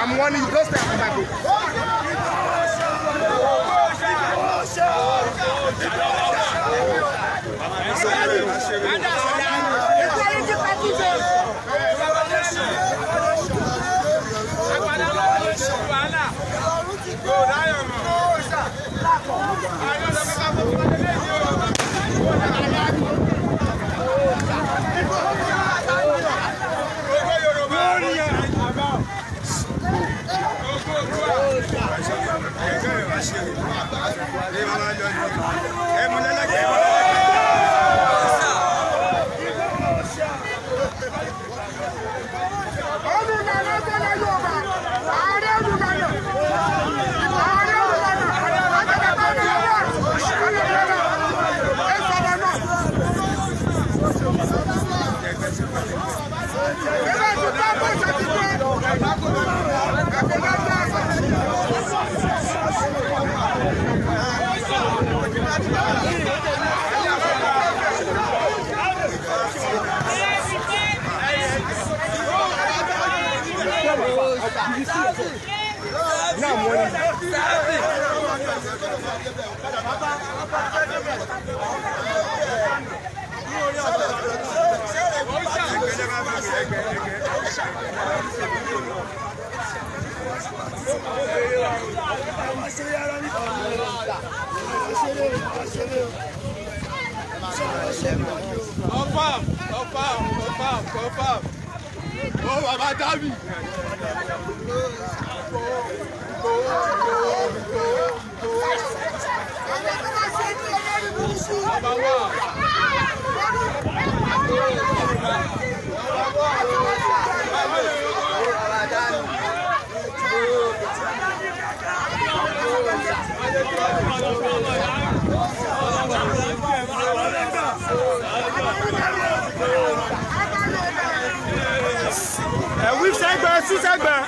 I'm warning you, don't step on my boat. Oh, Baba Davi. Oui, c'est bien, si c'est bien.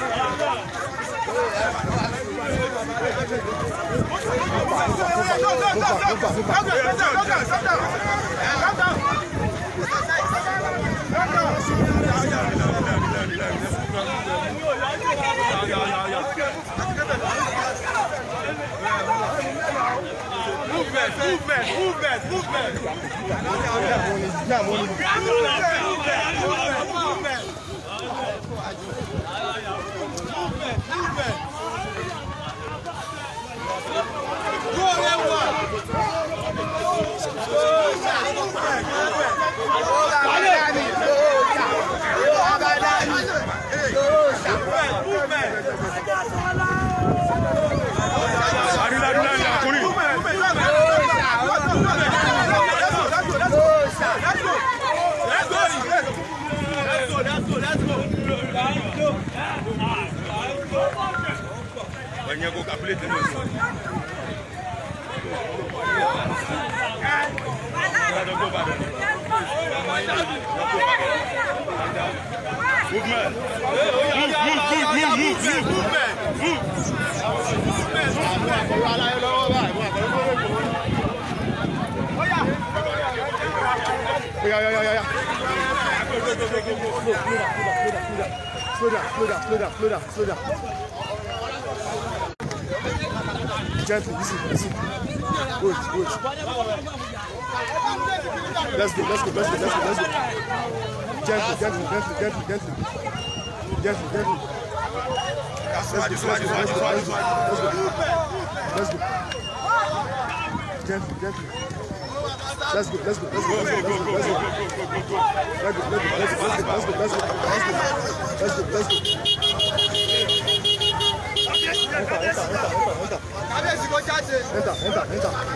Move. Yeah. Slow down. Gently, easy. Good. Let's go. Gently. Let's go.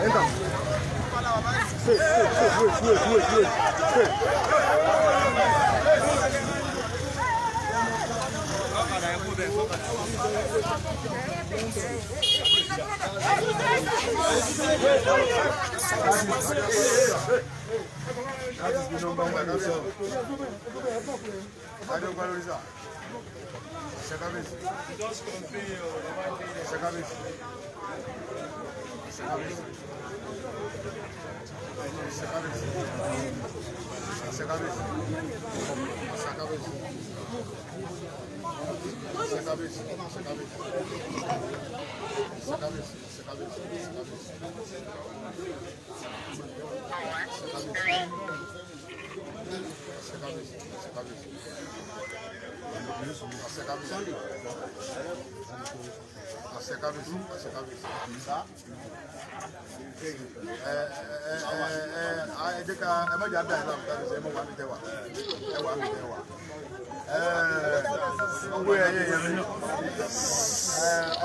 Enter. Straight. That is the number one.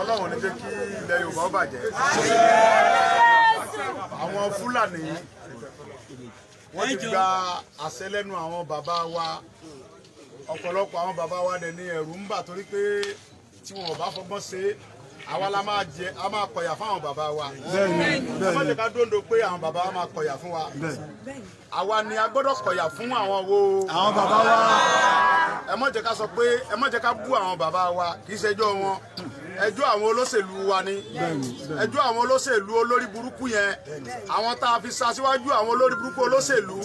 Ọlọ́run ní jẹ́ kí ilẹ̀ Yorùbá ó bàjẹ́. Àwọn Fúlàní wọ́n ti gba àṣẹ lẹ́nu àwọn bàbá wa. Ọ̀pọ̀lọpọ̀ àwọn bàbá wa dẹ̀ ní ẹ̀rù ń bà torí pé tí wọn ò bá fọgbọ́n ṣe àwa la máa kọ̀yà fún àwọn bàbá wa. Ẹ má jẹ́ ká dóńdó pé àwọn bàbá wa máa kọ̀yà fún wa. Àwa ni a gbọ́dọ̀ kọ̀yà fún àwọn bàbá wa. Ẹ má jẹ́ ká sọ pé ẹ má jẹ́ ká bú àwọn bàbá wa kì í ṣẹjọ́ wọn. Ẹjọ́ àwọn olóṣèlú wa ni. Ẹjọ́ àwọn olóṣèlú olórí burúkú yẹn. Àwọn tá a fi sa síwájú àwọn olórí burúkú olóṣèlú.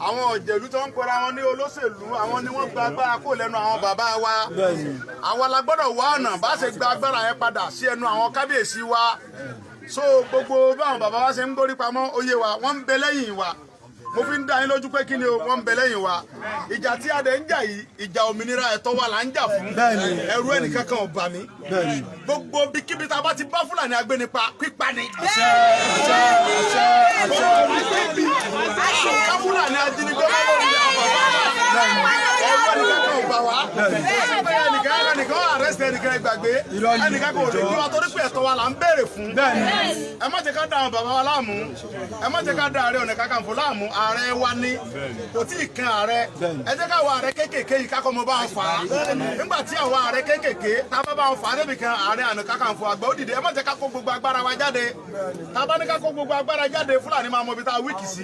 Àwọn ọ̀jẹ̀lú tó ń pera wọn ní olóṣèlú. Àwọn ni wọ́n gba agbára kó lẹ́nu àwọn bàbá wa. Àwa la gbọ́dọ̀ wá ọ̀nà bá ṣe gba agbára yẹn padà sí ẹnu àwọn kábíyèsí wa. So gbogbo báwọn bàbá wa ṣe ń gbórí pamọ́ oyè wa wọ́n ń bẹ lẹ́yìn wa. Mo fi ń dá yín lójú pé kí ni o wọ́n ń bẹ lẹ́yìn wa. Ìjà tí a dẹ̀ ń jà yìí ìjà òmìnira ẹ̀tọ́ wa là ń jà fún. Ẹ̀rù ẹnìkankan ò bà mí. Gbogbo bíkíbi tá a bá ti bá Fúlàní agbénipa pípa ni. Fúlàní ajínigbé wọn lórí àwọn bàbá wa. Ẹ̀rù ẹnìkankan ò bà wá. Ẹnìkan arrest ẹnìkan gbàgbé. Ẹnìkan kò lè gbé wa torí pé ẹ̀tọ́ wa là ń béèrè fún. Ẹ má jẹ́ ká dá àwọn bàbá wa láàmú. Ẹ má jẹ́ ká dá Ààrẹ Ọ̀nà Kakanfò láàmú. Ààrẹ wa ní kò tí ì kan ààrẹ. Ẹ jẹ́ ká wọ ààrẹ kéékèèké yìí ká kọ́ mọ bá wọn fà á. Nígbà tí àwọn ààrẹ kéékèèké tá a bá wọn fà á débi kan Ààrẹ Ọ̀nà Kakanfò àgbà ó dìde. Ẹ má jẹ́ ká kó gbogbo agbára wa jáde. Tá a bá ní ká kó gbogbo agbára jáde Fúlàní máa mọ ibi tá a wíìkì sí.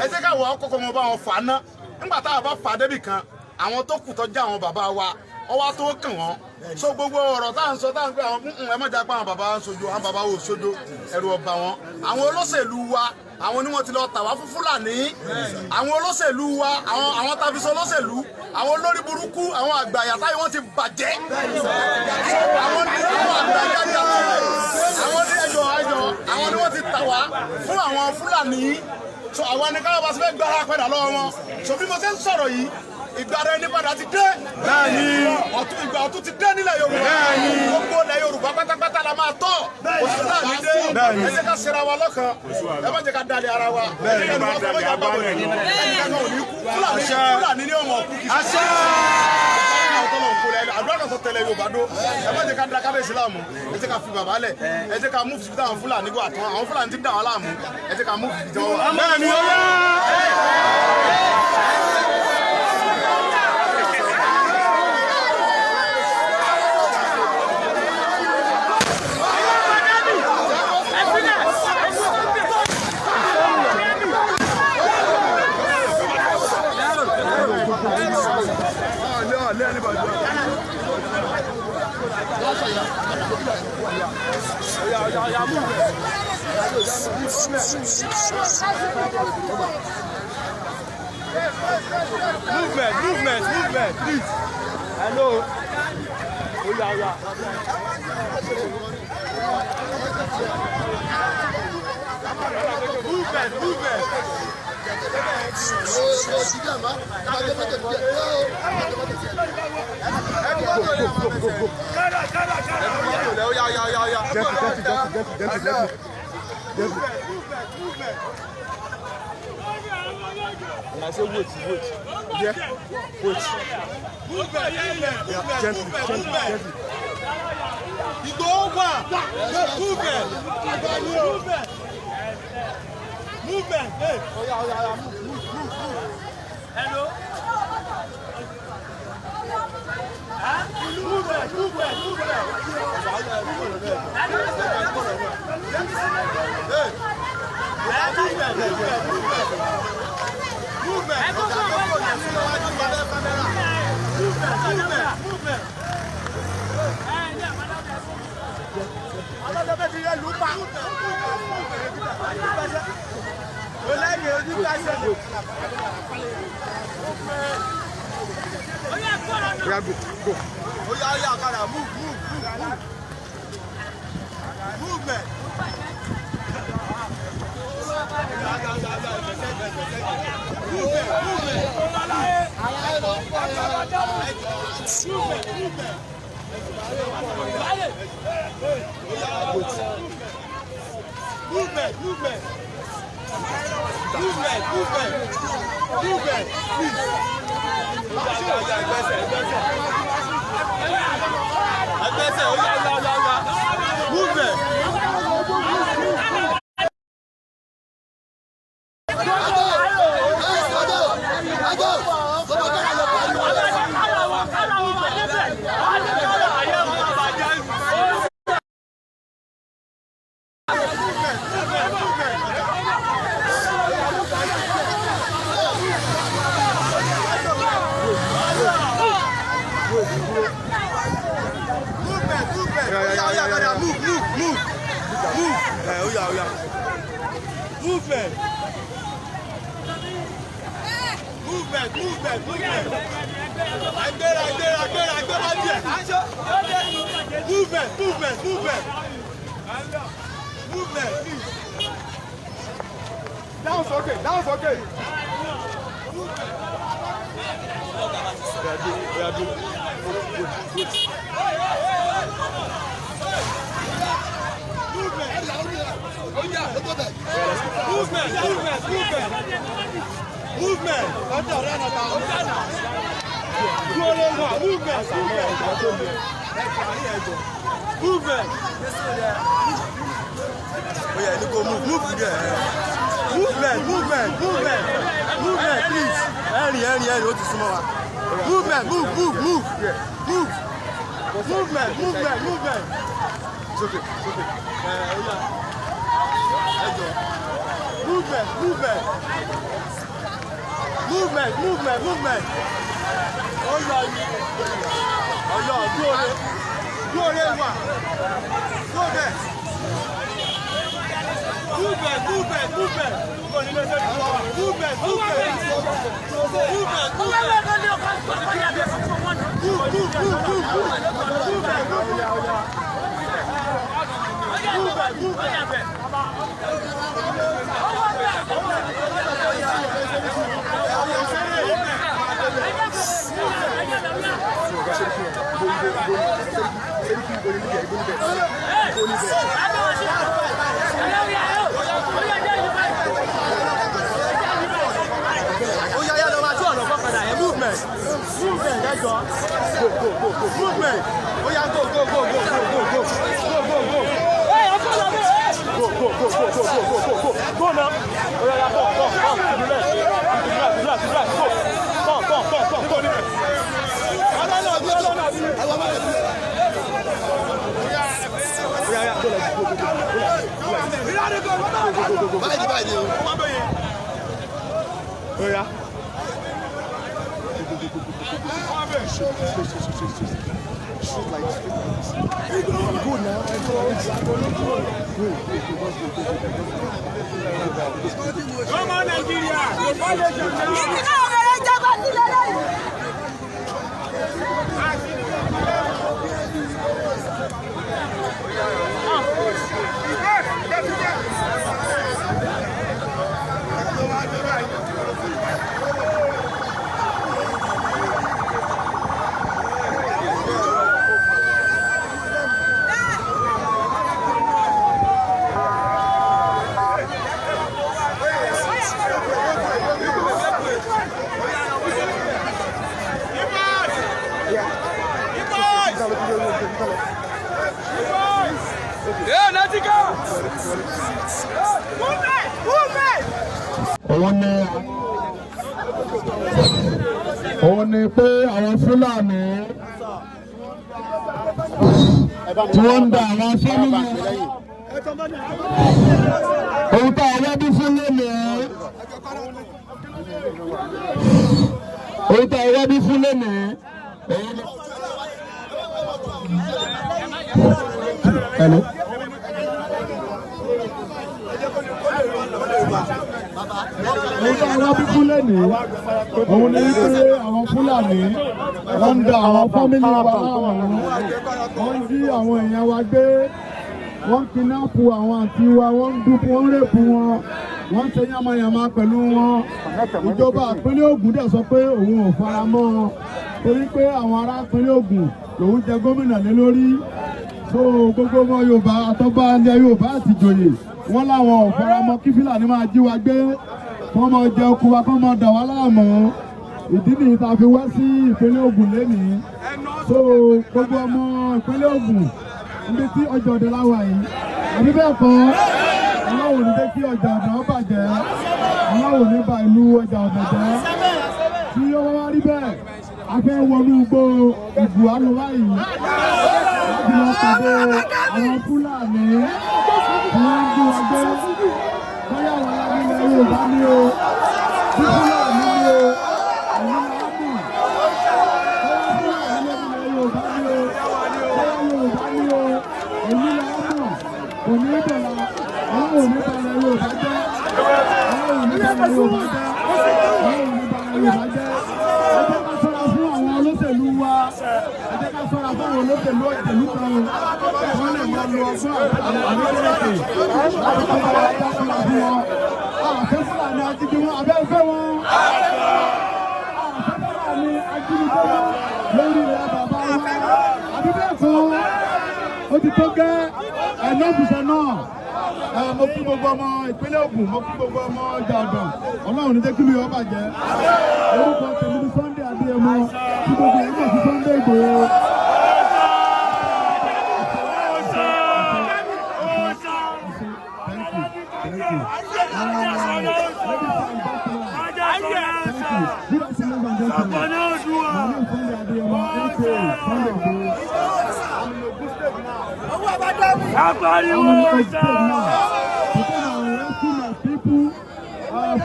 Ẹ jẹ́ ká wọ ọkọ̀ mọ bá wọn fà á ná. Nígbà tá a bá fà á débi kan àwọn tó kù tó já àwọn bàbá wa ọwọ́ tó kàn wọ́n. So gbogbo ọ̀rọ̀ tá à ń sọ tá à ń pè àwọn ẹ má jà pé àwọn bàbá wa ń sojo àwọn bàbá wa ò sojo ẹ̀rù ọba wọn. Àwọn olóṣèlú wa àwọn ni wọ́n ti lọ tà wá fún Fúlàní. Àwọn olóṣèlú wa àwọn tàbísọ olóṣèlú àwọn olórí burúkú àwọn àgbà àyàtá yìí wọ́n ti bàjẹ́. Àwọn ní àwọn àgbà àyàtá àwọn ní ẹjọ́ àwọn ni wọ́n ti tà wá fún àwọn Fúlàní. So àwọn ní káyọ̀ bá ti fẹ́ gbára padà lọ́wọ́ wọn. So bí mo ṣe ń sọ̀rọ̀ yìí ìgbà rẹ ní padà ti dé. Ìgbà ọ̀tún ti dé nílẹ̀ Yorùbá. Gbogbo ilẹ̀ Yorùbá pátápátá la máa tọ́. Oṣù náà ní dé. Ẹ jẹ́ ká ṣera wa lọ́kàn. Ẹ má jẹ́ ká dalẹ̀ ara wa. Fúlàní ní ọmọ òkú kìí. Àdúrà náà tó tẹ̀lé Yorùbá dó. Ẹ má jẹ́ ká da kábíyèsí láàmú. Ẹ jẹ́ ká fi bàbá lẹ̀. Ẹ jẹ́ ká mú fìdí àwọn Fúlàní bó àtọ́. Àwọn Fúlàní ti dà wá láàmú. Ẹ jẹ́ ká mú fìdí wọn. Bẹ́ẹ̀ni ó yá. Movement, please. Hello. Oh yeah. Movement. I say wait. Yeah. Wait. Movement. Gently. You go over. Movement. Hey. Oh yeah. Move. Hello. Movement. Go. Oh yeah, gotta move. Movement. Movement, please. That was okay. Movement. Oh yeah, you go move there. Movement, please. Any, what is small? Movement. It's okay. Movement. Oh yeah, go there. Go there. Movement. Movement, that's all. Go. Movement. Oh yeah, go. Hey, I'm going Go now. Oh yeah, go. Oh yeah. Shoot like this. Good now. Come on, Nigeria! Òun ni pé àwọn Fúlàní tí wọ́n ń da àwọn fámìlì ohun tá a wá bí fún lónìí ohun tá a wá bí fún lónìí Hello. Nígbà wá bí fún lónìí, òun ni pé àwọn Fúlàní wọ́n ń da àwọn fámìlì wa láwọn wọ́n ń jí àwọn èèyàn wa gbé, wọ́n kidnapu àwọn àti wa, wọ́n ń dúpọ̀, wọ́n ń rèpù wọn, wọ́n ń ṣe yánmayànmá pẹ̀lú wọn. Ìjọba ìpínlẹ̀ Ògùn dẹ̀ sọ pé òun ò fara mọ́ wọn torí pé àwọn ará ìpínlẹ̀ Ògùn lòun jẹ gómìnà lé lórí. So gbogbo ọmọ Yorùbá àtọ́gbà ilẹ̀ Yorùbá àti ìjòyè wọ́n láwọn ò fara mọ́ kí Fúlàní máa jí wa gbé, wọ́n máa jẹ oko wa, kọ́ máa dà wá láàmú. Ìdí nìyí tá a fi wá sí ìpínlẹ̀ Ògùn lénìí. So gbogbo ọmọ ìpínlẹ̀ Ògùn níbi tí ọjà ọ̀dẹ láwà yìí àbí bẹ́ẹ̀ kọ́ aláwọ̀ ní jẹ́ kí ọjà ọ̀dẹ ó bàjẹ́, aláwọ̀ ní ba ìlú ọjà ọ̀dẹ jẹ́. Tí ó wá rí bẹ́ẹ̀ a fẹ́ wọnú igbó ìbù àlùwá yìí láti lọ pàdé àwọn Fúlàní tí wọ́n ń gbé wọn gbé bóyá àwọn alágbèlè Yorùbá ní o tí Fúlàní ní o àwọn alágbèlè Yorùbá ní o bóyá Yorùbá ní o èyí là á mọ̀ kò ní í bẹ̀rẹ̀ àwọn oníbàárà Yorùbá jẹ́ àwọn oníbàárà Yorùbá jẹ́ àwọn oníbàárà Yorùbá jẹ́. Ẹ jẹ́ ká ṣọ́ra fún àwọn olóṣèlú wa, ẹ jẹ́ ká ṣọ́ra fún àwọn olóṣèlú ìlú kan wọ́n lè máa lo ọgbọ́n àwọn orílẹ̀-èdè láti kọ́ bá wa dá ṣọ́ra fún wọn. Àfẹ́ Fúlàní ajínigbé wọn abẹ́ ìfẹ́ wọn. Àfẹ́ Fúlàní ajínigbé wọn lórí ilẹ̀ bàbá wọn. Àbí bẹ́ẹ̀ kọ́ ó ti tó gẹ́ ẹ̀nọ́fùsẹ̀ náà. Mo kí gbogbo ọmọ ìpínlẹ̀ Ògùn, mo kí gbogbo ọmọ ọjà ọ̀dàn, Ọlọ́run ní jẹ́ kí mi ó bàjẹ́. Orúkọ tèmi ni Sunday Adéyẹmọ, tí gbogbo ẹ̀yìn náà ti Sunday Ìgbòho.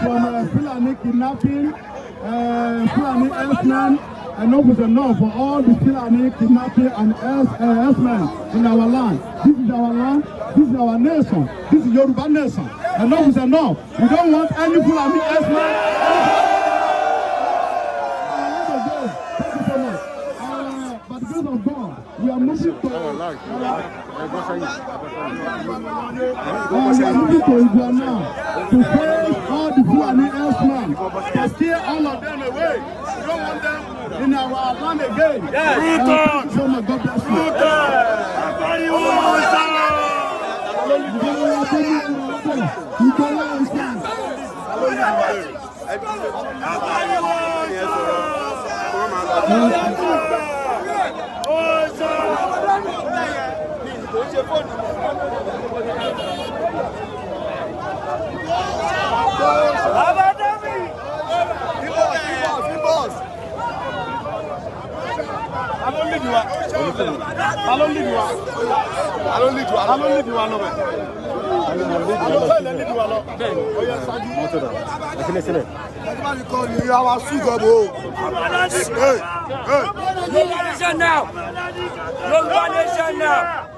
From Fulani kidnapping, Fulani herdsmen, enough is enough for all the Fulani kidnapping and herdsmen in our land. This is our land, this is our nation, this is Yoruba nation. Enough is enough. We don't want any Fulani herdsmen. Thank you so much. By the grace of God, we are moving to Iguana to face all the Fulani herdsmen, to steer all of them away. We don't want them in our land again. Thank you so much. God bless you. Yoruba nation now.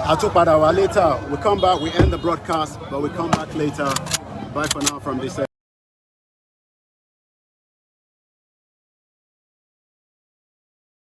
Atupada later. We come back, we end the broadcast, but we come back later. Bye for now from this end.